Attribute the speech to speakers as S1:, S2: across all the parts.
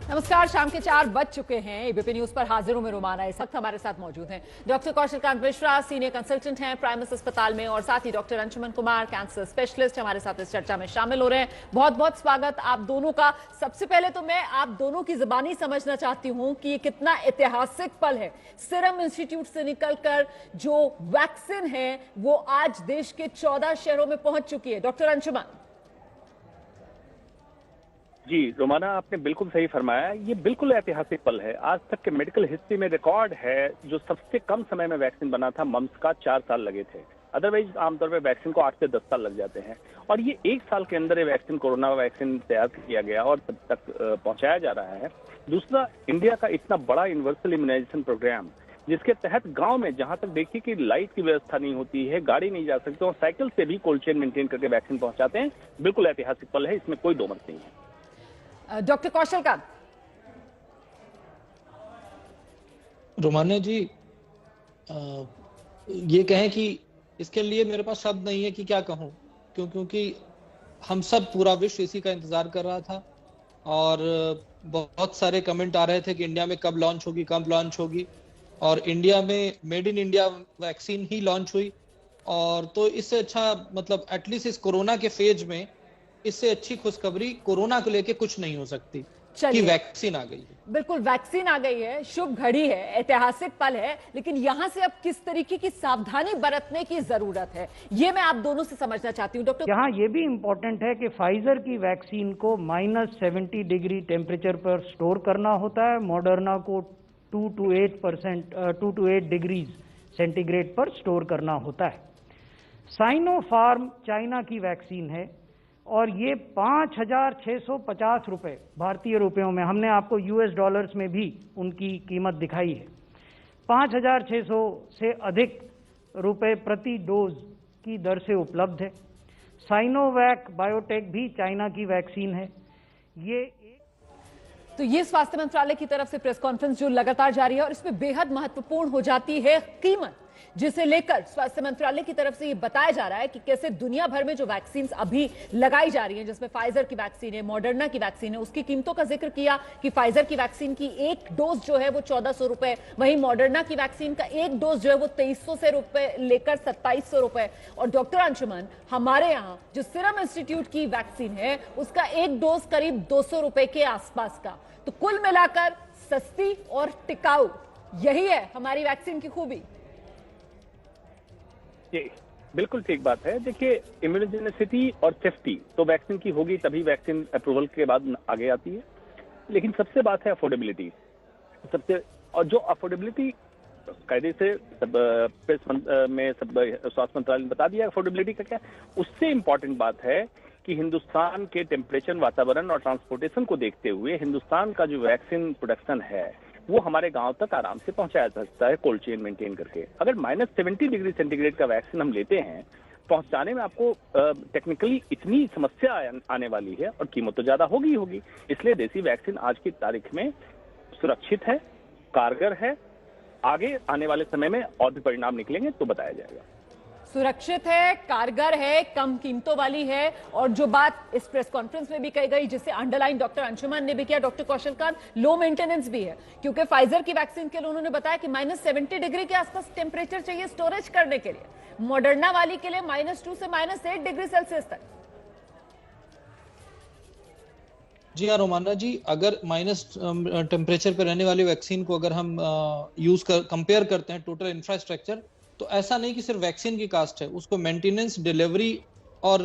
S1: नमस्कार, शाम के 4 बज चुके हैं। एबीपी न्यूज पर हाजिर हूं मैं रोमाना। इस वक्त हमारे साथ मौजूद हैं doctor Kaushal Kant Mishra, senior consultant हैं प्राइमस अस्पताल में, और साथ ही doctor Anshuman Kumar, cancer specialist, हमारे साथ इस चर्चा में शामिल हो रहे हैं। बहुत बहुत स्वागत आप दोनों का। सबसे पहले तो मैं आप दोनों की जुबानी समझना चाहती हूं कि ये कितना ऐतिहासिक पल है। सीरम इंस्टीट्यूट से निकलकर जो वैक्सीन है वो आज देश के 14 शहरों में पहुंच चुकी है। डॉक्टर अंशुमन।
S2: जी रोमाना, आपने बिल्कुल सही फरमाया। ये बिल्कुल ऐतिहासिक पल है। आज तक के मेडिकल हिस्ट्री में रिकॉर्ड है जो सबसे कम समय में वैक्सीन बना था मम्स का 4 साल लगे थे। अदरवाइज आमतौर पर वैक्सीन को 8 से 10 साल लग जाते हैं, और ये 1 साल के अंदर ये वैक्सीन, कोरोना वैक्सीन तैयार किया गया और तब तक पहुंचाया जा रहा है। दूसरा, इंडिया का इतना बड़ा यूनिवर्सल इम्यूनाइजेशन प्रोग्राम, जिसके तहत गांव में जहां तक देखिए कि लाइट की व्यवस्था नहीं होती है, गाड़ी नहीं जा सकती, और साइकिल से भी कोल्ड चेन मेंटेन करके वैक्सीन पहुंचाते हैं। बिल्कुल ऐतिहासिक पल है, इसमें कोई दो मत नहीं है।
S1: डॉक्टर कौशल कांत।
S3: रोमाना जी, ये कहें कि इसके लिए मेरे पास शब्द नहीं है कि क्या कहूं, क्योंकि हम सब, पूरा विश्व इसी का इंतजार कर रहा था, और बहुत सारे कमेंट आ रहे थे कि इंडिया में कब लॉन्च होगी, और इंडिया में made in India vaccine he launch हुई। और तो इससे अच्छा, मतलब एटलीस्ट इस कोरोना के फेज में इससे अच्छी खुशखबरी कोरोना को लेके कुछ नहीं हो सकती कि वैक्सीन आ गई है।
S1: बिल्कुल, वैक्सीन आ गई है, शुभ घड़ी है, ऐतिहासिक पल है, लेकिन यहां से अब किस तरीके की सावधानी बरतने की जरूरत है, ये मैं आप दोनों से समझना चाहती हूँ। डॉक्टर,
S4: यहाँ ये भी इंपॉर्टेंट है कि फाइजर की वैक्सीन को -70 डिग्री टेम्परेचर पर स्टोर करना होता है, मॉडर्ना को 2 to 8 डिग्रीज सेंटीग्रेड पर स्टोर करना होता है। साइनोफार्म चाइना की वैक्सीन है, और ये 5,650 रुपए भारतीय रुपयों में, हमने आपको US डॉलर्स में भी उनकी कीमत दिखाई है, 5,600 से अधिक रुपए प्रति डोज की दर से उपलब्ध है। साइनोवैक बायोटेक भी चाइना की वैक्सीन है।
S1: तो ये स्वास्थ्य मंत्रालय की तरफ से प्रेस कॉन्फ्रेंस जो लगातार जारी है, और इसमें बेहद महत्वपूर्ण हो जाती है कीमत, जिसे लेकर स्वास्थ्य मंत्रालय की तरफ से ये बताया जा रहा है कि कैसे दुनिया भर में जो वैक्सीन अभी लगाई जा रही हैं, जिसमें फाइजर की वैक्सीन है, मॉडर्ना की वैक्सीन है, उसकी कीमतों का जिक्र किया कि फाइजर की वैक्सीन की एक डोज जो है वो 1400 रुपए, वहीं मॉडर्ना की वैक्सीन का एक डोज जो है वो 2300 से रुपए लेकर 2700 रुपए। और डॉक्टर अंशुमन, हमारे यहाँ जो सीरम इंस्टीट्यूट की वैक्सीन है उसका एक डोज करीब 200 रुपए के आसपास का। तो कुल मिलाकर सस्ती और टिकाऊ, यही है हमारी वैक्सीन की खूबी।
S2: जी बिल्कुल ठीक बात है। देखिए, इम्यूनोजेनिसिटी और सेफ्टी तो वैक्सीन की होगी, तभी वैक्सीन अप्रूवल के बाद आगे आती है। लेकिन सबसे बात है अफोर्डेबिलिटी, और जो अफोर्डेबिलिटी कायदे से सब प्रेस में सब स्वास्थ्य मंत्रालय ने बता दिया अफोर्डेबिलिटी का क्या। उससे इंपॉर्टेंट बात है कि हिंदुस्तान के टेम्परेचर, वातावरण और ट्रांसपोर्टेशन को देखते हुए हिंदुस्तान का जो वैक्सीन प्रोडक्शन है वो हमारे गांव तक आराम से पहुंचाया जा सकता है कोल्ड चेन मेंटेन करके। अगर -70 डिग्री सेंटीग्रेड का वैक्सीन हम लेते हैं, पहुंचाने में आपको टेक्निकली इतनी समस्या आने वाली है, और कीमत तो ज्यादा होगी। इसलिए देसी वैक्सीन आज की तारीख में सुरक्षित है, कारगर है। आगे आने वाले समय में और भी परिणाम निकलेंगे तो बताया जाएगा।
S1: सुरक्षित है, कारगर है, कम कीमतों वाली है, और जो बात इस प्रेस कॉन्फ्रेंस में भी कही गई, जिसे अंडरलाइन डॉक्टर अंशुमन ने भी किया, doctor Kaushal Kant, low maintenance भी है, क्योंकि फाइजर की वैक्सीन के लिए उन्होंने बताया कि -70 डिग्री के आसपास टेम्परेचर चाहिए स्टोरेज करने के लिए। मॉडर्ना वाली के लिए -2 से -8 डिग्री सेल्सियस तक।
S3: जी हाँ रोमाना जी, अगर माइनस टेम्परेचर पर रहने वाली वैक्सीन को अगर हम कंपेयर करते हैं टोटल इंफ्रास्ट्रक्चर, तो ऐसा नहीं कि सिर्फ वैक्सीन की कास्ट है, उसको मेंटेनेंस, डिलीवरी और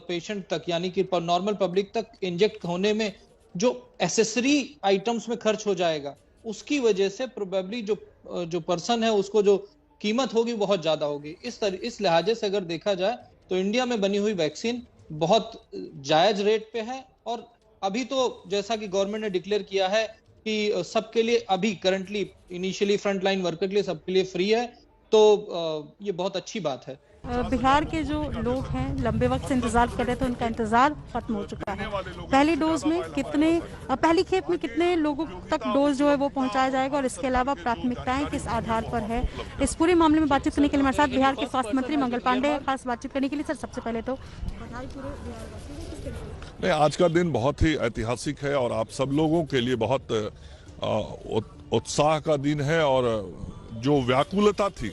S3: पेशेंट तक, यानी कि नॉर्मल पब्लिक तक इंजेक्ट होने में जो एसेसरी आइटम्स में खर्च हो जाएगा, उसकी वजह से प्रोबेबली जो पर्सन है उसको जो कीमत होगी बहुत ज्यादा होगी। इस लिहाजे से अगर देखा जाए तो इंडिया में बनी हुई वैक्सीन बहुत जायज रेट पे है, और अभी तो जैसा कि गवर्नमेंट ने डिक्लेयर किया है कि सबके लिए, अभी currently initially front line worker के लिए सबके लिए फ्री है, तो ये बहुत अच्छी बात है।
S5: बिहार के जो लोग हैं लंबे वक्त से इंतजार कर रहे थे, उनका इंतजार खत्म हो चुका है। पहली डोज में पहली खेप में कितने लोगों तक डोज जो है वो पहुंचाया जाएगा, और इसके अलावा प्राथमिकताएं किस आधार पर है, इस पूरे मामले में बातचीत करने के लिए हमारे साथ बिहार के स्वास्थ्य मंत्री मंगल पांडे खास बातचीत करने के लिए। सर, सबसे पहले तो बधाई पूरे बिहार वासियों को।
S6: नहीं, आज का दिन बहुत ही ऐतिहासिक है और आप सब लोगों के लिए बहुत उत्साह का दिन है। और जो व्याकुलता थी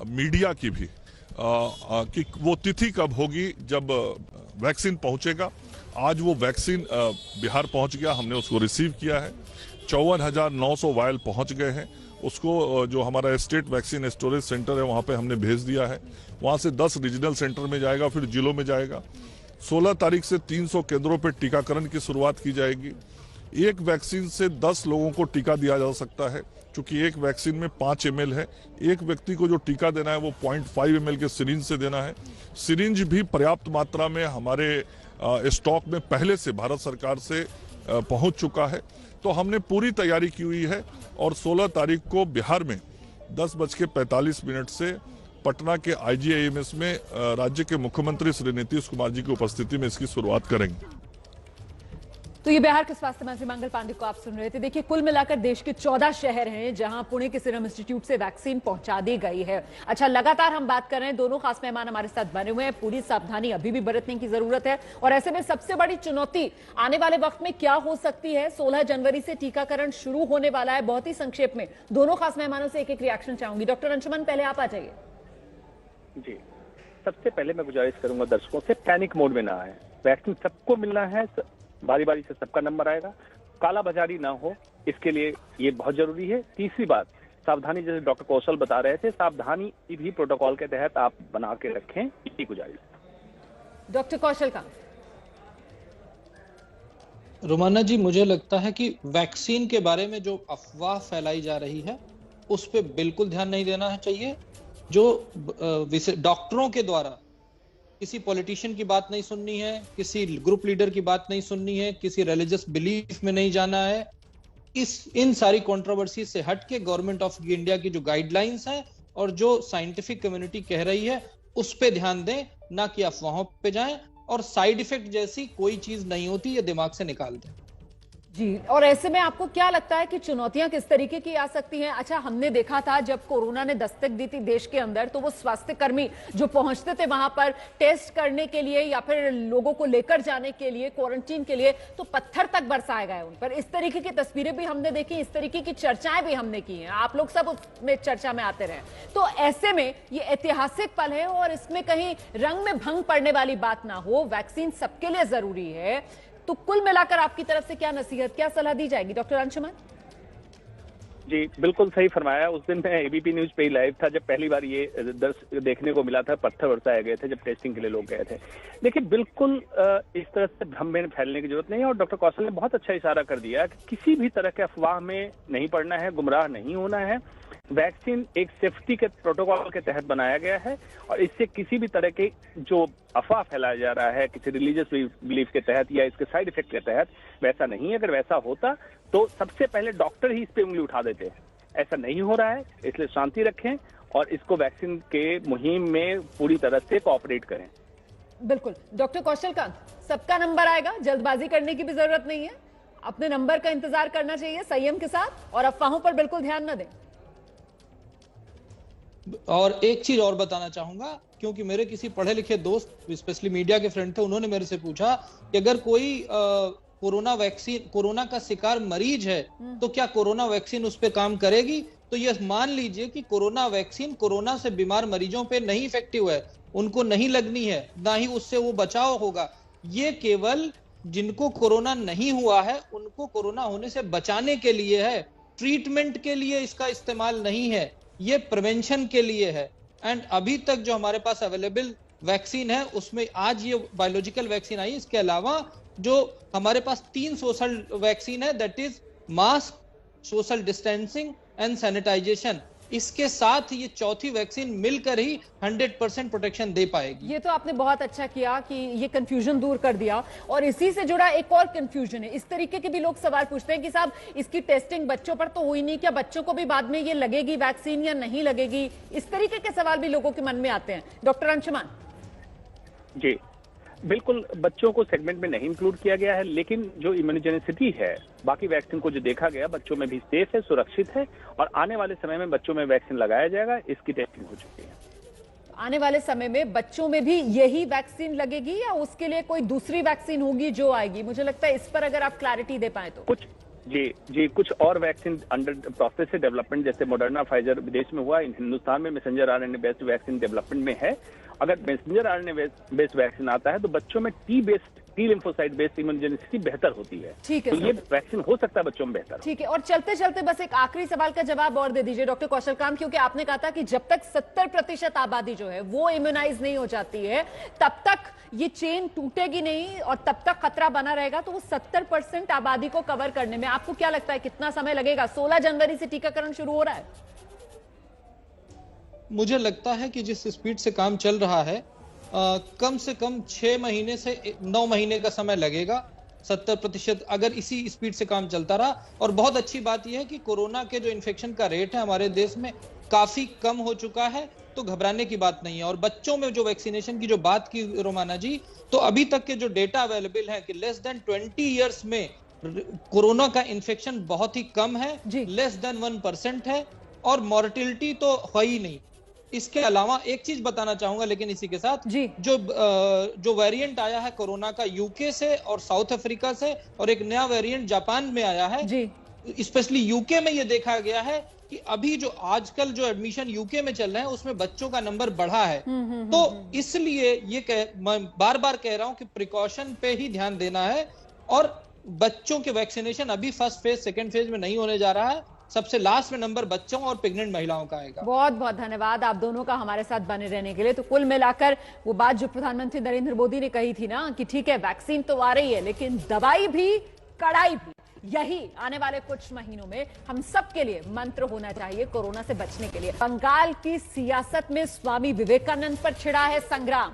S6: मीडिया की भी कि वो तिथि कब होगी जब वैक्सीन पहुंचेगा, आज वो वैक्सीन बिहार पहुंच गया, हमने उसको रिसीव किया है। 54,900 वायल पहुंच गए हैं। उसको जो हमारा स्टेट वैक्सीन स्टोरेज सेंटर है वहां पे हमने भेज दिया है। वहां से 10 रीजनल सेंटर में जाएगा, फिर जिलों में जाएगा। 16 तारीख से 300 केंद्रों पर टीकाकरण की शुरुआत की जाएगी। एक वैक्सीन से 10 लोगों को टीका दिया जा सकता है, क्योंकि एक वैक्सीन में 5 ml है। एक व्यक्ति को जो टीका देना है वो 0.5 ml के सिरिंज से देना है। सिरिंज भी पर्याप्त मात्रा में हमारे स्टॉक में पहले से भारत सरकार से पहुंच चुका है। तो हमने पूरी तैयारी की हुई है और 16 तारीख को बिहार में 10:45 से पटना के IGIMS में राज्य के मुख्यमंत्री श्री नीतीश कुमार जी की उपस्थिति में इसकी शुरुआत करेंगे।
S1: तो ये बिहार के स्वास्थ्य मंत्री मंगल पांडे को आप सुन रहे थे। देखिए, कुल मिलाकर देश के 14 शहर हैं जहां पुणे के सीरम इंस्टीट्यूट से वैक्सीन पहुंचा दी गई है। अच्छा, लगातार हम बात कर रहे हैं, दोनों खास मेहमान हमारे साथ बने हुए हैं। पूरी सावधानी अभी भी बरतने की जरूरत है और ऐसे में सबसे बड़ी चुनौती आने वाले वक्त में क्या हो सकती है? 16 जनवरी से टीकाकरण शुरू होने वाला है। बहुत ही संक्षेप में दोनों खास मेहमानों से एक रिएक्शन चाहूंगी। डॉक्टर अंशुमन, पहले आप आ जाइए।
S2: जी, सबसे पहले मैं गुजारिश करूंगा दर्शकों से, पैनिक मोड में ना आए। वैक्सीन सबको मिलना है, बारी बारी से सबका नंबर आएगा, काला बाजारी ना हो, इसके लिए ये बहुत जरूरी है। तीसरी बात, सावधानी, जैसे डॉक्टर कौशल बता रहे थे, सावधानी भी प्रोटोकॉल के तहत आप बना के रखें, ये गुजारिश।
S1: डॉक्टर कौशल का।
S3: रोमाना जी, मुझे लगता है कि वैक्सीन के बारे में जो अफवाह फैलाई जा रही है उस पर बिल्कुल ध्यान नहीं देना चाहिए। जो डॉक्टरों के द्वारा किसी पॉलिटिशियन की बात नहीं सुननी है, किसी ग्रुप लीडर की बात नहीं सुननी है, किसी रिलीजियस बिलीफ में नहीं जाना है। इन सारी कंट्रोवर्सी से हटके गवर्नमेंट ऑफ इंडिया की जो गाइडलाइंस है और जो साइंटिफिक कम्युनिटी कह रही है उस पे ध्यान दें, ना कि अफवाहों पे जाएं। और साइड इफेक्ट जैसी कोई चीज नहीं होती, ये दिमाग से निकाल दें।
S1: जी, और ऐसे में आपको क्या लगता है कि चुनौतियां किस तरीके की आ सकती हैं? अच्छा, हमने देखा था जब कोरोना ने दस्तक दी थी देश के अंदर, तो वो स्वास्थ्य कर्मी जो पहुंचते थे वहां पर टेस्ट करने के लिए या फिर लोगों को लेकर जाने के लिए, क्वारंटीन के लिए, तो पत्थर तक बरसाए गए उन पर। इस तरीके की तस्वीरें भी हमने देखी, इस तरीके की चर्चाएं भी हमने की हैं। आप लोग सब उसमें चर्चा में आते रहे। तो ऐसे में ये ऐतिहासिक पल है और इसमें कहीं रंग में भंग पड़ने वाली बात ना हो। वैक्सीन सबके लिए जरूरी है। तो कुल मिलाकर आपकी तरफ से क्या नसीहत, क्या सलाह दी जाएगी? डॉक्टर अंशुमन
S2: जी, बिल्कुल सही फरमाया। उस दिन मैं ABP न्यूज पे ही लाइव था जब पहली बार ये देखने को मिला था, पत्थर बरसाए गए थे जब टेस्टिंग के लिए लोग गए थे। देखिए, बिल्कुल इस तरह से भ्रम में फैलने की जरूरत नहीं है और डॉक्टर कौशल ने बहुत अच्छा इशारा कर दिया कि किसी भी तरह के अफवाह में नहीं पड़ना है, गुमराह नहीं होना है। वैक्सीन एक सेफ्टी के प्रोटोकॉल के तहत बनाया गया है और इससे किसी भी तरह के जो अफवाह फैलाया जा रहा है किसी रिलीजियस बिलीफ के तहत या इसके साइड इफेक्ट के तहत, वैसा नहीं है। अगर वैसा होता तो सबसे पहले डॉक्टर ही इस पे उंगली उठा देते। ऐसा नहीं हो रहा है, इसलिए शांति रखें और इसको वैक्सीन के मुहिम में पूरी तरह से कोऑपरेट करें।
S1: बिल्कुल। डॉक्टर कौशल का, सबका नंबर आएगा, जल्दबाजी करने की भी जरूरत नहीं है। अपने नंबर का इंतजार करना चाहिए संयम के साथ और अफवाहों पर बिल्कुल ध्यान न दें।
S3: और एक चीज और बताना चाहूंगा, क्योंकि मेरे किसी पढ़े लिखे दोस्त, स्पेशली मीडिया के फ्रेंड थे, उन्होंने मेरे से पूछा कि अगर कोई कोरोना का शिकार मरीज है तो क्या कोरोना वैक्सीन उस पर काम करेगी? तो ये मान लीजिए कि कोरोना वैक्सीन कोरोना से बीमार मरीजों पे नहीं इफेक्टिव है, उनको नहीं लगनी है, ना ही उससे वो बचाव होगा। ये केवल जिनको कोरोना नहीं हुआ है उनको कोरोना होने से बचाने के लिए है, ट्रीटमेंट के लिए इसका इस्तेमाल नहीं है। ये प्रिवेंशन के लिए है। एंड अभी तक जो हमारे पास अवेलेबल वैक्सीन है उसमें आज ये बायोलॉजिकल वैक्सीन आई, इसके अलावा जो हमारे पास 3 सोशल वैक्सीन है, that is mask, social distancing and sanitisation. इसके साथ ये चौथी वैक्सीन मिलकर ही 100% प्रोटेक्शन दे पाएगी।
S1: ये तो आपने बहुत अच्छा किया कि ये कंफ्यूजन दूर कर दिया। और इसी से जुड़ा एक और कंफ्यूजन है, इस तरीके के भी लोग सवाल पूछते हैं कि साहब इसकी टेस्टिंग बच्चों पर तो हुई नहीं, क्या बच्चों को भी बाद में ये लगेगी वैक्सीन या नहीं लगेगी? इस तरीके के सवाल भी लोगों के मन में आते हैं। डॉक्टर अंशुमन
S2: जी, बिल्कुल बच्चों को सेगमेंट में नहीं इंक्लूड किया गया है, लेकिन जो इम्यूनोजेनिसिटी है बाकी वैक्सीन को जो देखा गया बच्चों में भी सेफ है, सुरक्षित है और आने वाले समय में बच्चों में वैक्सीन लगाया जाएगा। इसकी टेस्टिंग हो चुकी है।
S1: आने वाले समय में बच्चों में भी यही वैक्सीन लगेगी या उसके लिए कोई दूसरी वैक्सीन होगी जो आएगी? मुझे लगता है इस पर अगर आप क्लैरिटी दे पाए तो।
S2: जी कुछ और वैक्सीन अंडर प्रोसेस से डेवलपमेंट, जैसे मॉडर्ना, फाइजर विदेश में हुआ, हिंदुस्तान में messenger RNA based vaccine development में है। अगर मैसेंजर आरएनए बेस्ड वैक्सीन आता है तो बच्चों में टी लिम्फोसाइट बेस्ड इम्यूनोजेनिसिटी बेहतर होती है।
S1: ठीक है,
S2: तो ये वैक्सीन हो सकता है बच्चों में बेहतर।
S1: ठीक है, और चलते चलते बस एक आखिरी सवाल का जवाब और दे दीजिए डॉक्टर कौशलकांत, क्योंकि आपने कहा था कि जब तक 70% आबादी जो है वो इम्यूनाइज नहीं हो जाती है तब तक ये चेन टूटेगी नहीं और तब तक खतरा बना रहेगा। तो वो 70% आबादी को कवर करने में आपको क्या लगता है कितना समय लगेगा? 16 जनवरी से टीकाकरण शुरू हो रहा है।
S3: मुझे लगता है कि जिस स्पीड से काम चल रहा है कम से कम 6 महीने से 9 महीने का समय लगेगा 70% अगर इसी स्पीड से काम चलता रहा। और बहुत अच्छी बात यह है कि कोरोना के जो इन्फेक्शन का रेट है हमारे देश में काफी कम हो चुका है, तो घबराने की बात नहीं है। और बच्चों में जो वैक्सीनेशन की जो बात की रोमाना जी, तो अभी तक के जो डेटा अवेलेबल है कि लेस देन 20 ईयर्स में कोरोना का इन्फेक्शन बहुत ही कम है, लेस देन 1% है, और मॉर्टिलिटी तो है ही नहीं। इसके अलावा एक चीज बताना चाहूंगा लेकिन इसी के साथ जो वेरिएंट आया है कोरोना का यूके से और साउथ अफ्रीका से, और एक नया वेरिएंट जापान में आया है, स्पेशली यूके में ये देखा गया है कि अभी जो आजकल जो एडमिशन यूके में चल रहे हैं उसमें बच्चों का नंबर बढ़ा है। तो इसलिए मैं बार बार कह रहा हूं कि प्रिकॉशन पे ही ध्यान देना है, और बच्चों के वैक्सीनेशन अभी फर्स्ट फेज सेकेंड फेज में नहीं होने जा रहा है, सबसे लास्ट में नंबर बच्चों और प्रेग्नेंट महिलाओं का आएगा।
S1: बहुत बहुत धन्यवाद आप दोनों का हमारे साथ बने रहने के लिए। तो कुल मिलाकर वो बात जो प्रधानमंत्री नरेंद्र मोदी ने कही थी ना कि ठीक है वैक्सीन तो आ रही है लेकिन दवाई भी, कड़ाई भी, यही आने वाले कुछ महीनों में हम सब के लिए मंत्र होना चाहिए कोरोना से बचने के लिए। बंगाल की सियासत में स्वामी विवेकानंद पर छिड़ा है संग्राम।